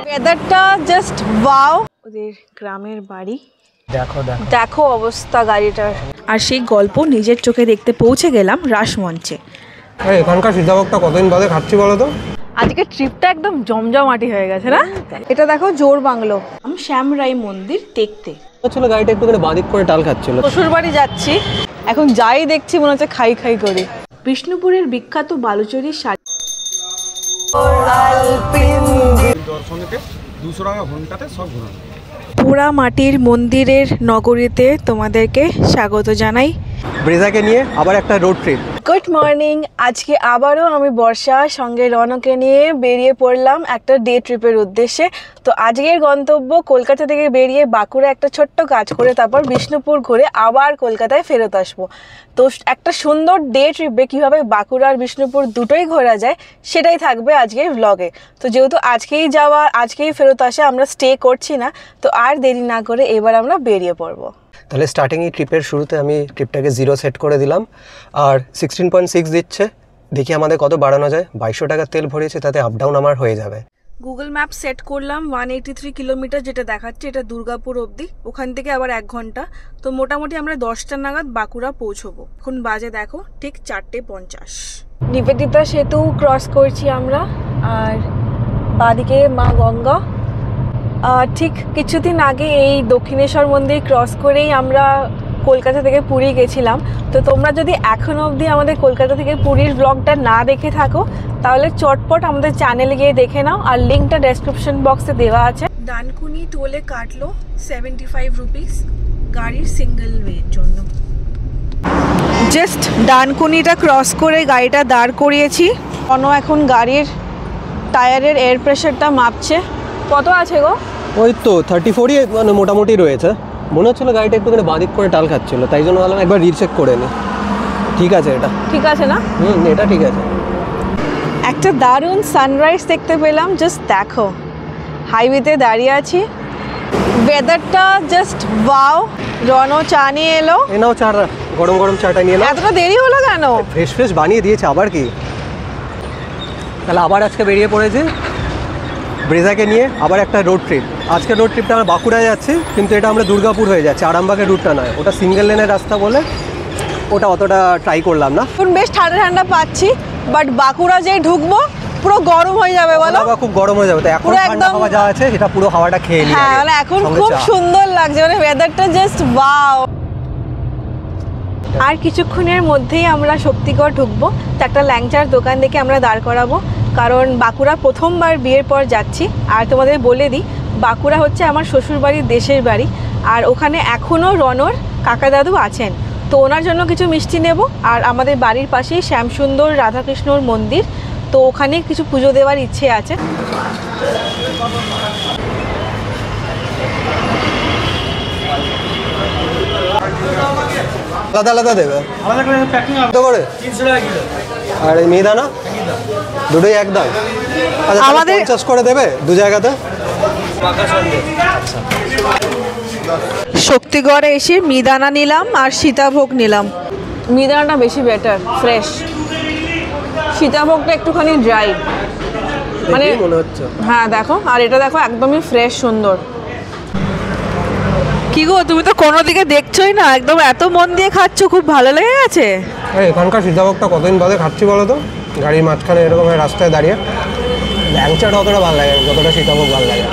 ওয়েদারটা just wow. ওদের গ্রামের বাড়ি, দেখো দেখো দেখো অবস্থা গাড়িটার। আর সেই গল্প নিজের চোখে দেখতে পৌঁছে গেলাম রাসমঞ্চে। এখানকার সীতাভোগটা কতদিন বাদে খাচ্ছি বলো তো? আজকে ট্রিপটা একদম জমজমাটি হয়ে গেছে না? এটা দেখো জোর বাংলো, শ্যামরাই মন্দির দেখতে। ছিল গাড়িটা একটু করে বাদিক করে টাল খাচ্ছিল। শ্বশুর বাড়ি যাচ্ছি, এখন যাই দেখছি মনে হচ্ছে খাই খাই করি। বিষ্ণুপুরের বিখ্যাত বালুচরী শাড়ি পোড়া মাটির মন্দিরের নগরীতে তোমাদেরকে স্বাগত জানাই। ব্রেজাকে নিয়ে আবার একটা রোড ট্রিপ। Good morning. আজকে আবারও আমি বর্ষা সঙ্গে রনকে নিয়ে বেরিয়ে পড়লাম একটা ডে ট্রিপের উদ্দেশ্যে। তো আজকের গন্তব্য কলকাতা থেকে বেরিয়ে বাঁকুড়া একটা ছোট্ট কাজ করে তারপর বিষ্ণুপুর ঘুরে আবার কলকাতায় ফেরত আসবো। তো একটা সুন্দর ডে ট্রিপে কীভাবে বাঁকুড়া আর বিষ্ণুপুর দুটোই ঘোরা যায় সেটাই থাকবে আজকের ভ্লগে। তো যেহেতু আজকেই যাওয়া আজকেই ফেরত আসা, আমরা স্টে করছি না, তো আর দেরি না করে এবার আমরা বেরিয়ে পড়বো। তাহলে স্টার্টিং এই ট্রিপের শুরুতে আমি ট্রিপটাকে 0 সেট করে দিলাম আর 16.6 দিচ্ছে। দেখি আমাদের কত বাড়ানো যায়। 2200 টাকার তেল ভরিয়েছে, তাতে আপ ডাউন আমার হয়ে যাবে। গুগল ম্যাপ সেট করলাম 183 কিলোমিটার যেটা দেখাচ্ছে, এটা দুর্গাপুর অবধি, ওখান থেকে আবার 1 ঘন্টা। তো মোটামুটি আমরা 10টা নাগাদ বাঁকুড়া পৌঁছবো। এখন বাজে দেখো ঠিক 4:50। নিবেদিতা সেতু ক্রস করছি আমরা, আর বাদিকে মা গঙ্গা। ঠিক কিছুদিন আগে এই দক্ষিণেশ্বর মন্দির ক্রস করেই আমরা কলকাতা থেকে পুরী গেছিলাম। তো তোমরা যদি এখনও অবধি আমাদের কলকাতা থেকে পুরীর ব্লগটা না দেখে থাকো তাহলে চটপট আমাদের চ্যানেলে গিয়ে দেখে নাও, আর লিঙ্কটা ডেসক্রিপশন বক্সে দেওয়া আছে। ডানকুনি টোলে কাটলো 75 রুপিস গাড়ির সিঙ্গেল ওয়ের জন্য। জাস্ট ডানকুনিটা ক্রস করে গাড়িটা দাঁড় করিয়েছি। এখন গাড়ির টায়ারের এয়ার প্রেশারটা মাপছে। কত আছে গো? ওই তো 34ই মানে মোটামুটি রয়েছে। মনে হচ্ছিল গাড়িটা একটু করে বাদিক করে টাল খাচ্ছিল, তাই জন্য ভাবলাম একবার রিচেক করে নি। ঠিক আছে, এটা ঠিক আছে না? এটা ঠিক আছে। একটা দারুণ সানরাইজ দেখতে পেলাম। জাস্ট দেখো, হাইওয়েতে দাঁড়িয়ে আছি, ওয়েদারটা জাস্ট ওয়াও। রনো চা নিয়ে এলো। এই নাও চা, গরম গরম চাটা নিয়ে এলো। এতটা দেরি হলো কেন? ফ্রেশ ফ্রেশ বানিয়ে দিয়েছে, আবার কি। তাহলে আবার আজকে বেরিয়ে পড়েছি ব্রেজাকে নিয়ে আবার একটা রোড ট্রিপ। আজকে রোড ট্রিপটা আমরা বাঁকুড়ায় যাচ্ছি, কিন্তু এটা আমরা দুর্গাপুর হয়ে যাচ্ছে, আরামবাগের রুটটা নয়। ওটা সিঙ্গেল লেনের রাস্তা বলে ওটা অতটা ট্রাই করলাম না। এখন বেশ ঠান্ডা ঠান্ডা পাচ্ছি, বাট বাঁকুড়া যেই ঢুকবো পুরো গরম হয়ে যাবে। বলো খুব গরম হয়ে যাবে। তো এখন ঠান্ডা হাওয়া যা আছে সেটা পুরো হাওয়াটা খেয়ে নিই। হ্যাঁ, মানে এখন খুব সুন্দর লাগছে, মানে ওয়েদারটা জাস্ট ওয়াও। আর কিছুক্ষণের মধ্যেই আমরা শক্তিগড় ঢুকবো। তো একটা ল্যাংচার দোকান দেখে আমরা দাঁড় করাবো, কারণ বাঁকুড়া প্রথমবার বিয়ের পর যাচ্ছি। আর তোমাদের বলে দিই, বাঁকুড়া হচ্ছে আমার শ্বশুরবাড়ির দেশের বাড়ি, আর ওখানে এখনও রনর কাকা দাদু আছেন। তো ওনার জন্য কিছু মিষ্টি নেব। আর আমাদের বাড়ির পাশেই শ্যামসুন্দর রাধাকৃষ্ণর মন্দির, তো ওখানে কিছু পুজো দেওয়ার ইচ্ছে আছে। আলাদা আলাদা দেবে করে। আর এই মিহিদানা দুটোই একদম আমাদের 50 করে দেবে দু জায়গাতে। শক্তিগড়ে এসে মিহিদানা নিলাম আর সীতাভোগ নিলাম। মিহিদানাটা বেশি বেটার, ফ্রেশ। সীতাভোগটা একটুখানি ড্রাই, মানে মনে হচ্ছে। হ্যাঁ দেখো, আর এটা দেখো একদমই ফ্রেশ সুন্দর। কি গো, তুমি তো কোনো দিকে দেখছোই না, একদম এত মন দিয়ে খাচ্ছ, খুব ভালো লেগে গেছে। এখানকার সীতাভোগটা কতদিন বাদে খাচ্ছি বলো তো? গাড়ির মাঝখানে এরকম রাস্তায় দাঁড়িয়ে ল্যাংচাটা অতটা ভালো লাগে, যতটা সীতাভোগ ভালো লাগে।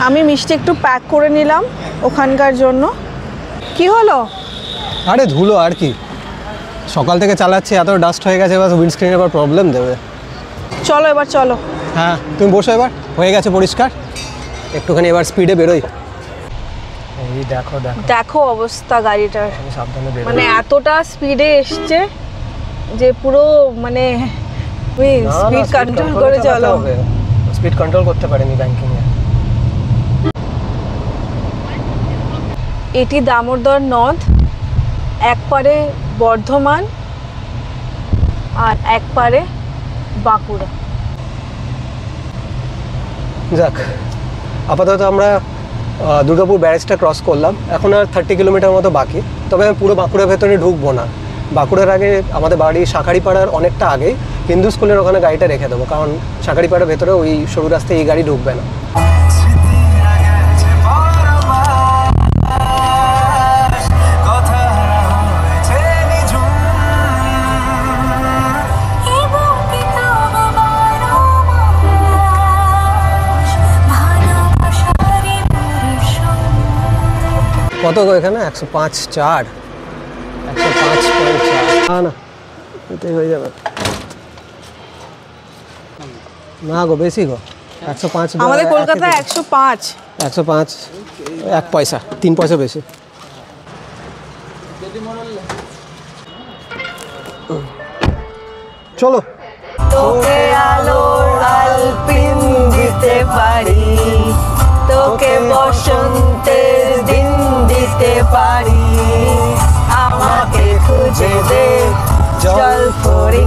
আমি মিষ্টি একটু প্যাক করে নিলাম ওখানকার জন্য। কি হলো? আরে ধুলো আর কি, সকাল থেকে চালাচ্ছি, এত ডাস্ট হয়ে গেছে, এবার উইন্ডস্ক্রিনের এবার প্রবলেম দেবে। চলো এবার চলো। হ্যাঁ তুমি বসো, এবার হয়ে গেছে পরিষ্কার, একটুখানি এবার স্পিডে বেরোই। এই দেখো দেখো দেখো অবস্থা গাড়িটার, সাবধানে বেরো। মানে এতটা স্পিডে এসছে যে পুরো মানে স্পিড কন্ট্রোল করে চলো। স্পিড কন্ট্রোল করতে পারেনি ব্যাংকিং এ। এটি দামোদর নদ, একপারে বর্ধমান আর একপারে বাঁকুড়া। যাক, আপাতত আমরা দুর্গাপুর ব্যারেজটা ক্রস করলাম। এখন আর 30 কিলোমিটার মতো বাকি। তবে আমি পুরো বাঁকুড়ার ভেতরে ঢুকবো না। বাঁকুড়ার আগে আমাদের বাড়ি শাঁখারিপাড়ার অনেকটা আগেই হিন্দু স্কুলের ওখানে গাড়িটা রেখে দেবো, কারণ শাঁখারিপাড়ার ভেতরে ওই সরু রাস্তায় এই গাড়ি ঢুকবে না। কত গো এখানে? 105.4, 105.4। না এটাই হয়ে যাবে না গো, বেশি গো। 105 আমাদের কলকাতায় 105। 105 1 পয়সা, 3 পয়সা বেশি। চলো। তোকে আলোর আলপিন দিতে পারি, তোকে বসন্তের দিন দিতে পারি, আমাকে খুঁজে দে জলপরি।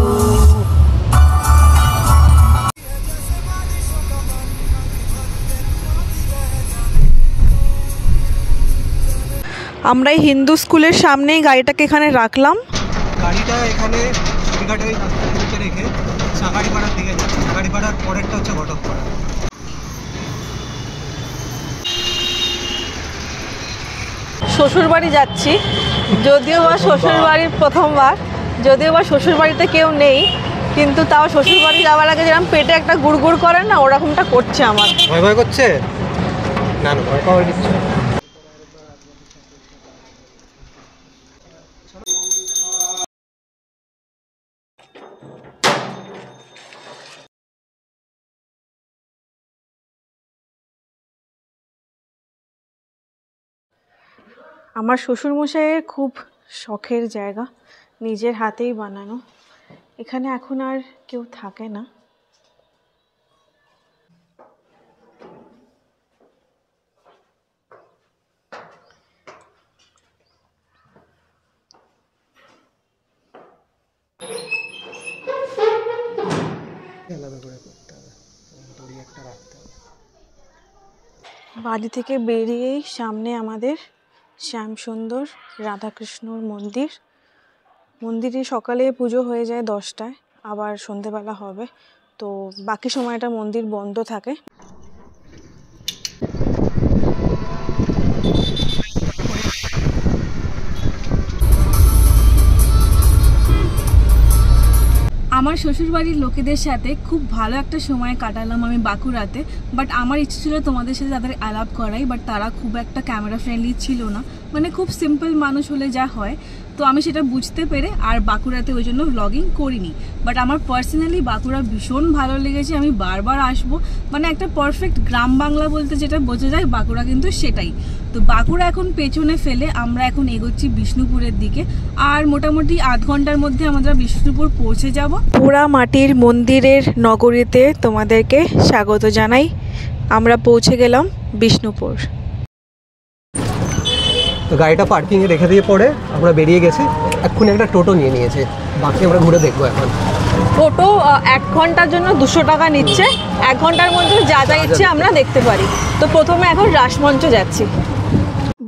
আমরা এই হিন্দু স্কুলের সামনেই গাড়িটাকে এখানে রাখলাম। গাড়িটা এখানে শিলঘাটের এই রাস্তার দিকে রেখে শাঁখারিপাড়ার দিকে যাচ্ছে। শাঁখারিপাড়ার পরেরটা হচ্ছে ঘটকপাড়া। শ্বশুর বাড়ি যাচ্ছি, যদিও বা শ্বশুর বাড়ির প্রথমবার, যদিও বা শ্বশুর বাড়িতে কেউ নেই, কিন্তু তাও শ্বশুর বাড়ি যাওয়ার আগে যেরকম পেটে একটা গুড়গুড় করে না, ওরকমটা করছে আমার। ভয় ভয় করছে? না না, ভয় পাওয়ার কিছু। আমার শ্বশুরমশাইয়ের খুব শখের জায়গা, নিজের হাতেই বানানো। এখানে এখন আর কেউ থাকে না। বাড়ি থেকে বেরিয়েই সামনে আমাদের শ্যামসুন্দর রাধাকৃষ্ণর মন্দির। মন্দিরে সকালে পুজো হয়ে যায় 10টায়, আবার সন্ধেবেলা হবে, তো বাকি সময়টা মন্দির বন্ধ থাকে। আমার শ্বশুরবাড়ির লোকেদের সাথে খুব ভালো একটা সময় কাটালাম আমি বাঁকুড়াতে। বাট আমার ইচ্ছে ছিল তোমাদের সাথে তাদের আলাপ করাই, বাট তারা খুব একটা ক্যামেরা ফ্রেন্ডলি ছিল না, মানে খুব সিম্পল মানুষ হলে যা হয়। তো আমি সেটা বুঝতে পেরে আর বাঁকুড়াতে ওই জন্য ভ্লগিং করিনি। বাট আমার পার্সোনালি বাঁকুড়া ভীষণ ভালো লেগেছে, আমি বারবার আসবো। মানে একটা পারফেক্ট গ্রাম বাংলা বলতে যেটা বোঝা যায়, বাঁকুড়া কিন্তু সেটাই। তো বাঁকুড়া এখন পেছনে ফেলে আমরা এখন এগোচ্ছি বিষ্ণুপুরের দিকে, আর মোটামুটি আধ ঘন্টার মধ্যে আমরা বিষ্ণুপুর পৌঁছে যাব। পোড়া মাটির মন্দিরের নগরীতে তোমাদেরকে স্বাগত জানাই। আমরা পৌঁছে গেলাম বিষ্ণুপুর। তো গাড়িটা পার্কিংয়ে রেখে দিয়ে পরে আমরা বেরিয়ে গেছি। এক্ষুনি একটা টোটো নিয়ে নিয়েছে, বাকি আমরা ঘুরে দেখবো এখন। টোটো 1 ঘন্টার জন্য 200 টাকা নিচ্ছে। 1 ঘন্টার মধ্যে যা যা ইচ্ছে আমরা দেখতে পারি। তো প্রথমে এখন রাসমঞ্চ যাচ্ছি।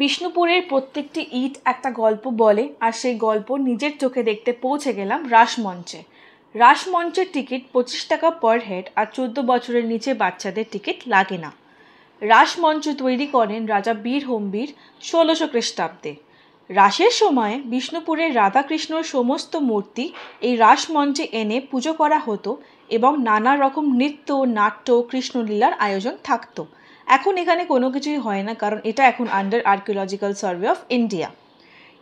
বিষ্ণুপুরের প্রত্যেকটি ইট একটা গল্প বলে, আর সেই গল্প নিজের চোখে দেখতে পৌঁছে গেলাম রাসমঞ্চে। রাসমঞ্চের টিকিট 25 টাকা পার হেড, আর 14 বছরের নিচে বাচ্চাদের টিকিট লাগে না। রাসমঞ্চ তৈরি করেন রাজা বীর হোমবীর 1600 খ্রিস্টাব্দে। রাসের সময় বিষ্ণুপুরের রাধাকৃষ্ণর সমস্ত মূর্তি এই রাসমঞ্চে এনে পুজো করা হতো এবং নানা রকম নৃত্য, নাট্য, কৃষ্ণলীলার আয়োজন থাকতো। এখন এখানে কোনো কিছুই হয় না, কারণ এটা এখন under archaeological survey of India.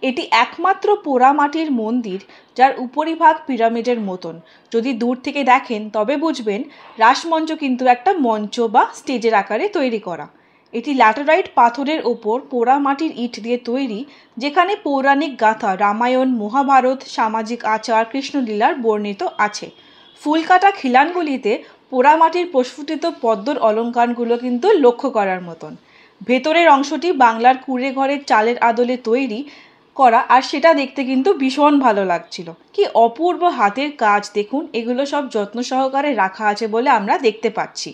এটি একমাত্র পোড়া মাটির মন্দির যার উপরিভাগ পিরামিডের মতন। যদি দূর থেকে দেখেন তবে বুঝবেন রাসমঞ্চ কিন্তু একটা মঞ্চ বা স্টেজের আকারে তৈরি করা। এটি ল্যাটেরাইট পাথরের ওপর পোড়া মাটির ইট দিয়ে তৈরি, যেখানে পৌরাণিক গাথা, রামায়ণ, মহাভারত, সামাজিক আচার, কৃষ্ণলীলার বর্ণিত আছে। ফুলকাটা খিলানগুলিতে পোড়ামাটির প্রস্ফুটিত পদ্মর অলঙ্কারগুলো কিন্তু লক্ষ্য করার মতন। ভেতরের অংশটি বাংলার কুঁড়ে ঘরের চালের আদলে তৈরি করা, আর সেটা দেখতে কিন্তু ভীষণ ভালো লাগছিল। কি অপূর্ব হাতের কাজ দেখুন, এগুলো সব যত্ন সহকারে রাখা আছে বলে আমরা দেখতে পাচ্ছি।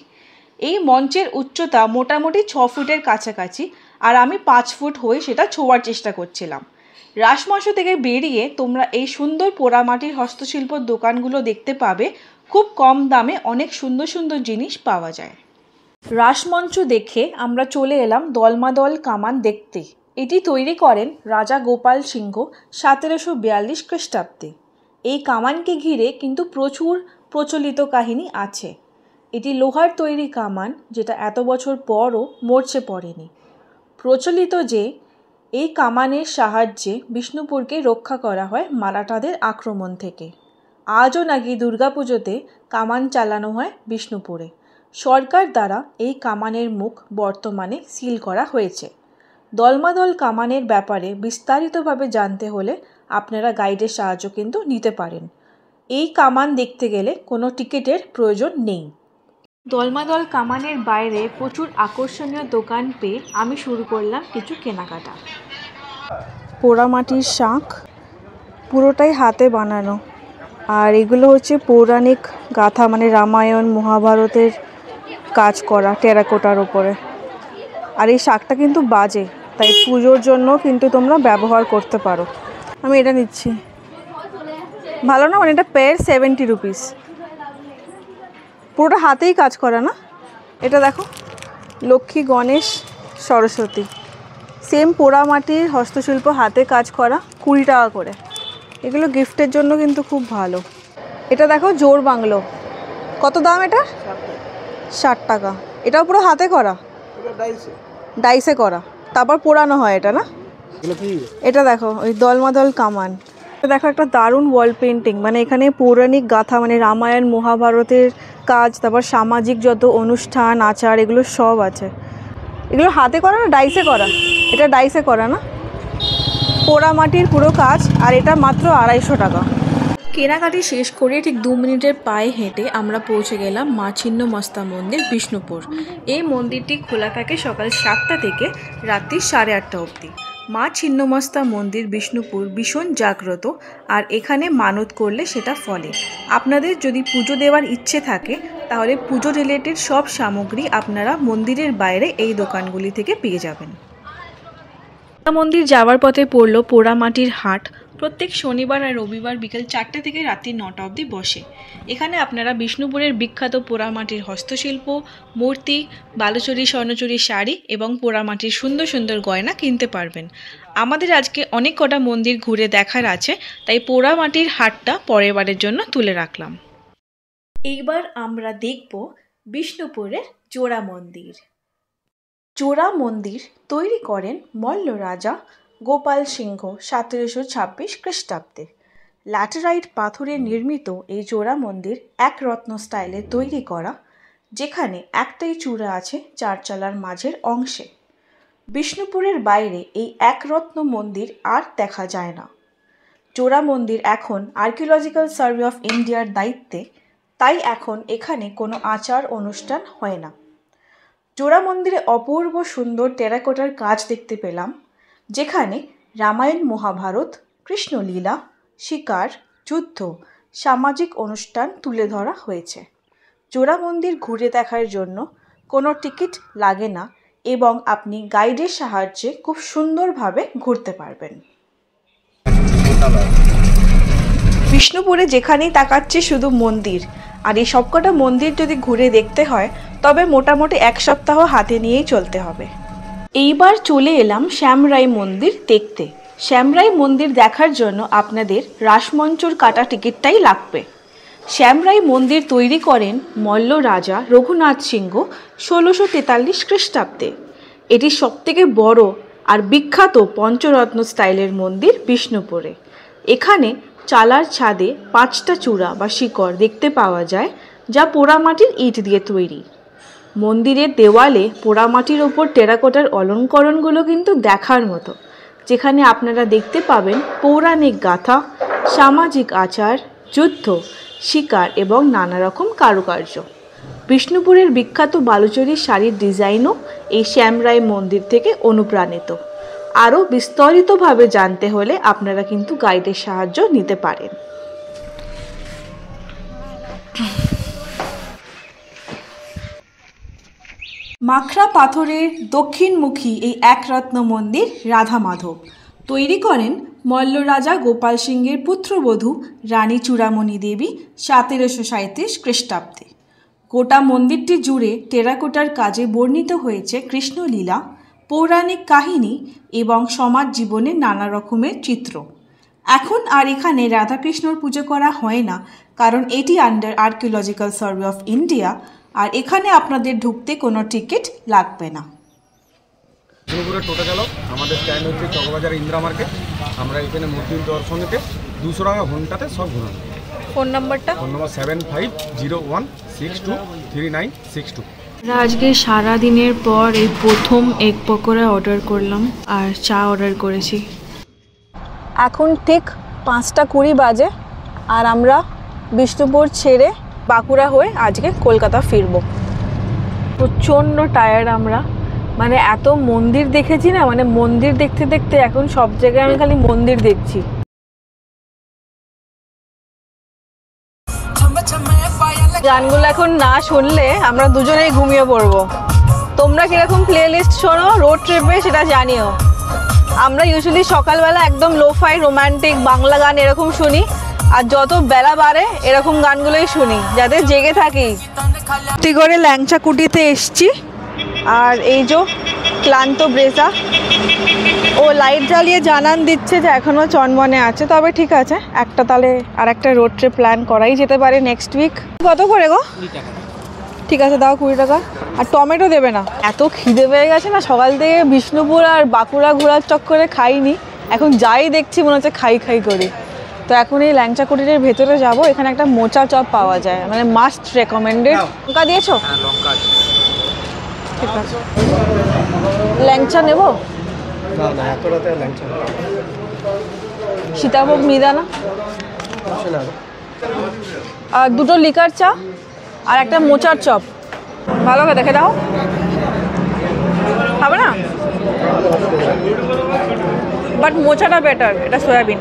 এই মঞ্চের উচ্চতা মোটামুটি 6 ফুটের কাছাকাছি, আর আমি 5 ফুট হয়ে সেটা ছোঁয়ার চেষ্টা করছিলাম। রাসমঞ্চ থেকে বেরিয়ে তোমরা এই সুন্দর পোড়ামাটির হস্তশিল্প দোকানগুলো দেখতে পাবে খুব কম দামে অনেক সুন্দর সুন্দর জিনিস পাওয়া যায়। রাসমঞ্চ দেখে আমরা চলে এলাম দলমাদল কামান দেখতে। এটি তৈরি করেন রাজা গোপাল সিংহ 1742 খ্রিস্টাব্দে। এই কামানকে ঘিরে কিন্তু প্রচুর প্রচলিত কাহিনী আছে। এটি লোহার তৈরি কামান, যেটা এত বছর পরও মরচে পড়েনি। প্রচলিত যে এই কামানের সাহায্যে বিষ্ণুপুরকে রক্ষা করা হয় মারাঠাদের আক্রমণ থেকে। আজও নাকি দুর্গাপুজোতে কামান চালানো হয় বিষ্ণুপুরে। সরকার দ্বারা এই কামানের মুখ বর্তমানে সিল করা হয়েছে। দলমাদল কামানের ব্যাপারে বিস্তারিতভাবে জানতে হলে আপনারা গাইডের সাহায্য কিন্তু নিতে পারেন। এই কামান দেখতে গেলে কোনো টিকিটের প্রয়োজন নেই। দলমাদল কামানের বাইরে প্রচুর আকর্ষণীয় দোকান পেয়ে আমি শুরু করলাম কিছু কেনাকাটা। পোড়ামাটির শাঁখ, পুরোটাই হাতে বানানো, আর এগুলো হচ্ছে পৌরাণিক গাথা, মানে রামায়ণ মহাভারতের কাজ করা টেরাকোটার ওপরে। আর এই শাঁখটা কিন্তু বাজে, তাই পুজোর জন্য কিন্তু তোমরা ব্যবহার করতে পারো। আমি এটা নিচ্ছি, ভালো না? মানে এটা পেয়ার 70 রুপিস। পুরোটা হাতেই কাজ করা না? এটা দেখো, লক্ষ্মী, গণেশ, সরস্বতী, সেম পোড়ামাটির হস্তশিল্প, হাতে কাজ করা, 20 টাকা করে। এগুলো গিফটের জন্য কিন্তু খুব ভালো। এটা দেখো জোর বাংলো, কত দাম এটা? 60 টাকা। এটাও পুরো হাতে করা, ডাইসে করা, তারপর পোড়ানো হয় এটা না? এটা দেখো ওই দলমাদল কামান। দেখো একটা দারুণ ওয়াল পেন্টিং, মানে এখানে পৌরাণিক গাথা, মানে রামায়ণ মহাভারতের কাজ, তারপর সামাজিক যত অনুষ্ঠান আচার এগুলো সব আছে। এগুলো হাতে করা না ডাইসে করা? এটা ডাইসে করা না, পোড়ামাটির পুরো কাজ। আর এটা মাত্র 250 টাকা। কেনাকাটি শেষ করে ঠিক 2 মিনিটের পায়ে হেঁটে আমরা পৌঁছে গেলাম মা ছিন্নমস্তা মন্দির বিষ্ণুপুর। এই মন্দিরটি খোলা থাকে সকাল 7টা থেকে রাত্রি 8:30 অবধি। মা ছিন্নমস্তা মন্দির বিষ্ণুপুর ভীষণ জাগ্রত, আর এখানে মানত করলে সেটা ফলে। আপনাদের যদি পুজো দেওয়ার ইচ্ছে থাকে তাহলে পুজো রিলেটেড সব সামগ্রী আপনারা মন্দিরের বাইরে এই দোকানগুলি থেকে পেয়ে যাবেন। মন্দির যাওয়ার পথে পড়ল পোড়ামাটির হাট। প্রত্যেক শনিবার আর রবিবার বিকেল 4টে থেকে রাত্রি 9টা অবধি বসে। এখানে আপনারা বিষ্ণুপুরের বিখ্যাত পোড়ামাটির হস্তশিল্প, মূর্তি, বালুচরী স্বর্ণচুরি শাড়ি এবং পোড়ামাটির সুন্দর সুন্দর গয়না কিনতে পারবেন। আমাদের আজকে অনেক কটা মন্দির ঘুরে দেখার আছে, তাই পোড়ামাটির হাটটা পরের বারের জন্য তুলে রাখলাম। এইবার আমরা দেখব বিষ্ণুপুরের জোড়া মন্দির। জোড়া মন্দির তৈরি করেন মল্ল রাজা গোপাল সিংহ 1726 খ্রিস্টাব্দে। ল্যাটেরাইট পাথরে নির্মিত এই জোড়া মন্দির এক রত্ন স্টাইলে তৈরি করা, যেখানে একটাই চূড়া আছে চারচালার মাঝের অংশে। বিষ্ণুপুরের বাইরে এই এক রত্ন মন্দির আর দেখা যায় না। জোড়া মন্দির এখন আর্কিওলজিক্যাল সার্ভে অফ ইন্ডিয়ার দায়িত্বে, তাই এখন এখানে কোনো আচার অনুষ্ঠান হয় না। জোড়া মন্দিরে অপূর্ব সুন্দর টেরাকোটার কাজ দেখতে পেলাম, যেখানে রামায়ণ মহাভারত, কৃষ্ণলীলা, শিকার, যুদ্ধ, সামাজিক অনুষ্ঠান তুলে ধরা হয়েছে। জোড়া মন্দির ঘুরে দেখার জন্য কোনো টিকিট লাগে না এবং আপনি গাইডের সাহায্যে খুব সুন্দরভাবে ঘুরতে পারবেন। বিষ্ণুপুরে যেখানেই তাকাচ্ছি শুধু মন্দির, আর এই সবকটা মন্দির যদি ঘুরে দেখতে হয় তবে মোটামুটি 1 সপ্তাহ হাতে নিয়েই চলতে হবে। এইবার চলে এলাম শ্যামরাই মন্দির দেখতে। শ্যামরাই মন্দির দেখার জন্য আপনাদের রাসমঞ্চর কাটা টিকিটটাই লাগবে। শ্যামরাই মন্দির তৈরি করেন মল্ল রাজা রঘুনাথ সিংহ 1643 খ্রিস্টাব্দে। এটি সবথেকে বড় আর বিখ্যাত পঞ্চরত্ন স্টাইলের মন্দির বিষ্ণুপুরে। এখানে চালার ছাদে 5টা চূড়া বা শিকড় দেখতে পাওয়া যায়, যা পোড়ামাটির ইট দিয়ে তৈরি। মন্দিরের দেওয়ালে পোড়ামাটির ওপর টেরাকোটার অলঙ্করণগুলো কিন্তু দেখার মতো, যেখানে আপনারা দেখতে পাবেন পৌরাণিক গাথা, সামাজিক আচার, যুদ্ধ, শিকার এবং নানা রকম কারুকার্য। বিষ্ণুপুরের বিখ্যাত বালুচরী শাড়ির ডিজাইনও এই শ্যামরাই মন্দির থেকে অনুপ্রাণিত। আরও বিস্তারিতভাবে জানতে হলে আপনারা কিন্তু গাইডের সাহায্য নিতে পারেন। মাখরা পাথরের দক্ষিণমুখী এই একরত্ন মন্দির রাধা মাধব তৈরি করেন মল্ল রাজা গোপাল সিংহের পুত্রবধূ রানী চূড়ামণি দেবী 1737 খ্রিস্টাব্দে। গোটা মন্দিরটি জুড়ে টেরাকোটার কাজে বর্ণিত হয়েছে কৃষ্ণলীলা, পৌরাণিক কাহিনী এবং সমাজ জীবনের নানা রকমের চিত্র। এখন আর এখানে রাধাকৃষ্ণর পুজো করা হয় না, কারণ এটি under archaeological survey of India, আর এখানে আপনাদের ঢুকতে কোনো টিকিট লাগবে না। বিষ্ণুপুরের টোটো চালক, আমাদের স্ট্যান্ড হচ্ছে চকবাজার ইন্দিরা মার্কেট। আমরা এখানে মন্দির দর্শন নিতে 200 টাকা ঘন্টাতে সব ঘোরানো। ফোন নাম্বারটা? ফোন নম্বর 7501623962। আজকে সারা দিনের পর এই প্রথম এগ পকোড়া অর্ডার করলাম আর চা অর্ডার করেছি। এখন ঠিক 5:20 বাজে, আর আমরা বিষ্ণুপুর ছেড়ে বাঁকুড়া হয়ে আজকে কলকাতা ফিরব। প্রচণ্ড টায়ার্ড আমরা, মানে এত মন্দির দেখেছি না, মানে মন্দির দেখতে দেখতে এখন সব জায়গায় আমি খালি মন্দির দেখছি। গানগুলো এখন না শুনলে আমরা দুজনেই ঘুমিয়ে পড়বো। তোমরা কিরকম প্লে লিস্ট শোনো রোড ট্রিপে সেটা জানিও। আমরা ইউজুয়ালি সকালবেলা একদম লোফাই রোমান্টিক বাংলা গান এরকম শুনি, আর যত বেলা বাড়ে এরকম গানগুলোই শুনি যাতে জেগে থাকি। করে ল্যাংচা কুটিতে এসছি, আর এই যে ক্লান্ত ব্রেজা ও লাইট জ্বালিয়ে জানান দিচ্ছে যে এখনও চনমনে আছে। তবে ঠিক আছে, একটা তাহলে আর একটা রোড ট্রিপ প্ল্যান করাই যেতে পারে নেক্সট উইক। কত করে গো? 20 টাকা। ঠিক আছে, দাও 20 টাকা। আর টমেটো দেবে না? এত খিদে পেয়ে গেছে না, সকাল থেকে বিষ্ণুপুর আর বাঁকুড়া ঘোরার চক্করে খাইনি। এখন যাই দেখছি মনে হচ্ছে খাই করি। তো এখন এই ল্যাংচা কুটিরের ভেতরে যাব। এখানে একটা মোচা চপ পাওয়া যায়, মানে মাস্ট রেকমেন্ডেড। লঙ্কা দিয়েছো? হ্যাঁ, লঙ্কা আছে। ঠিক আছে, ল্যাংচা নেব? না এত রাতে ল্যাংচা সীতাভোগ মিহিদানা আর 2টো লিকার চা আর একটা মোচার চপ। ভালো করে দেখে দাও, হবে না? বাট মোচাটা বেটার, এটা সয়াবিন।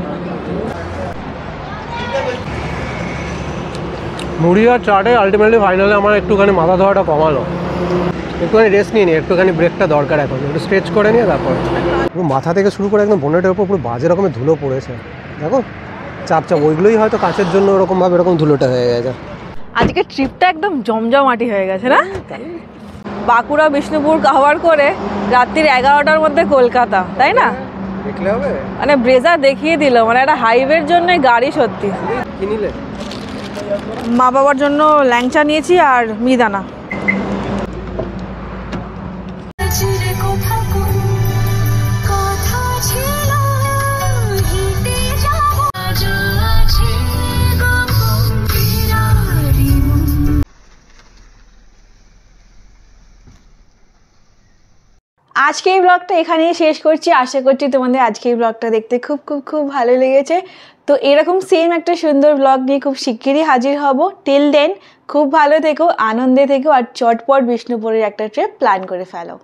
মুড়ি আর চাটে আলটিমেটলি ফাইনালি আমার একটুখানি মাথা ধোয়াটা কমালো। একটুখানি রেস্ট নিয়ে নিই, একটুখানি ব্রেকটা দরকার, এখন একটু স্ট্রেচ করে নিয়ে তারপর। পুরো মাথা থেকে শুরু করে একদম বোনেটের ওপর পুরো বাজে রকমের ধুলো পড়েছে, দেখো চাপ ওইগুলোই হয়তো কাচের জন্য ওরকমভাবে এরকম ধুলোটা হয়ে গেছে। আজকে ট্রিপটা একদম জমজমাটি হয়ে গেছে না? বাঁকুড়া বিষ্ণুপুর কভার করে রাত্রির 11টার মধ্যে কলকাতা, তাই না? দেখলে হবে, মানে ব্রেজা দেখিয়ে দিল, মানে একটা হাইওয়ের জন্য গাড়ি সত্যি। কি নিলে? মা বাবার জন্য ল্যাংচা নিয়েছি আর মিহিদানা। আজকে এই ব্লগটা এখানেই শেষ করছি। আশা করছি তোমাদের আজকে এই ব্লগটা দেখতে খুব খুব খুব ভালো লেগেছে। তো এরকম সেম একটা সুন্দর ব্লগ নিয়ে খুব শিগগিরই হাজির হব। টিল দেন খুব ভালো থেকো, আনন্দে থেকো, আর চটপট বিষ্ণুপুরের একটা ট্রিপ প্ল্যান করে ফেলো।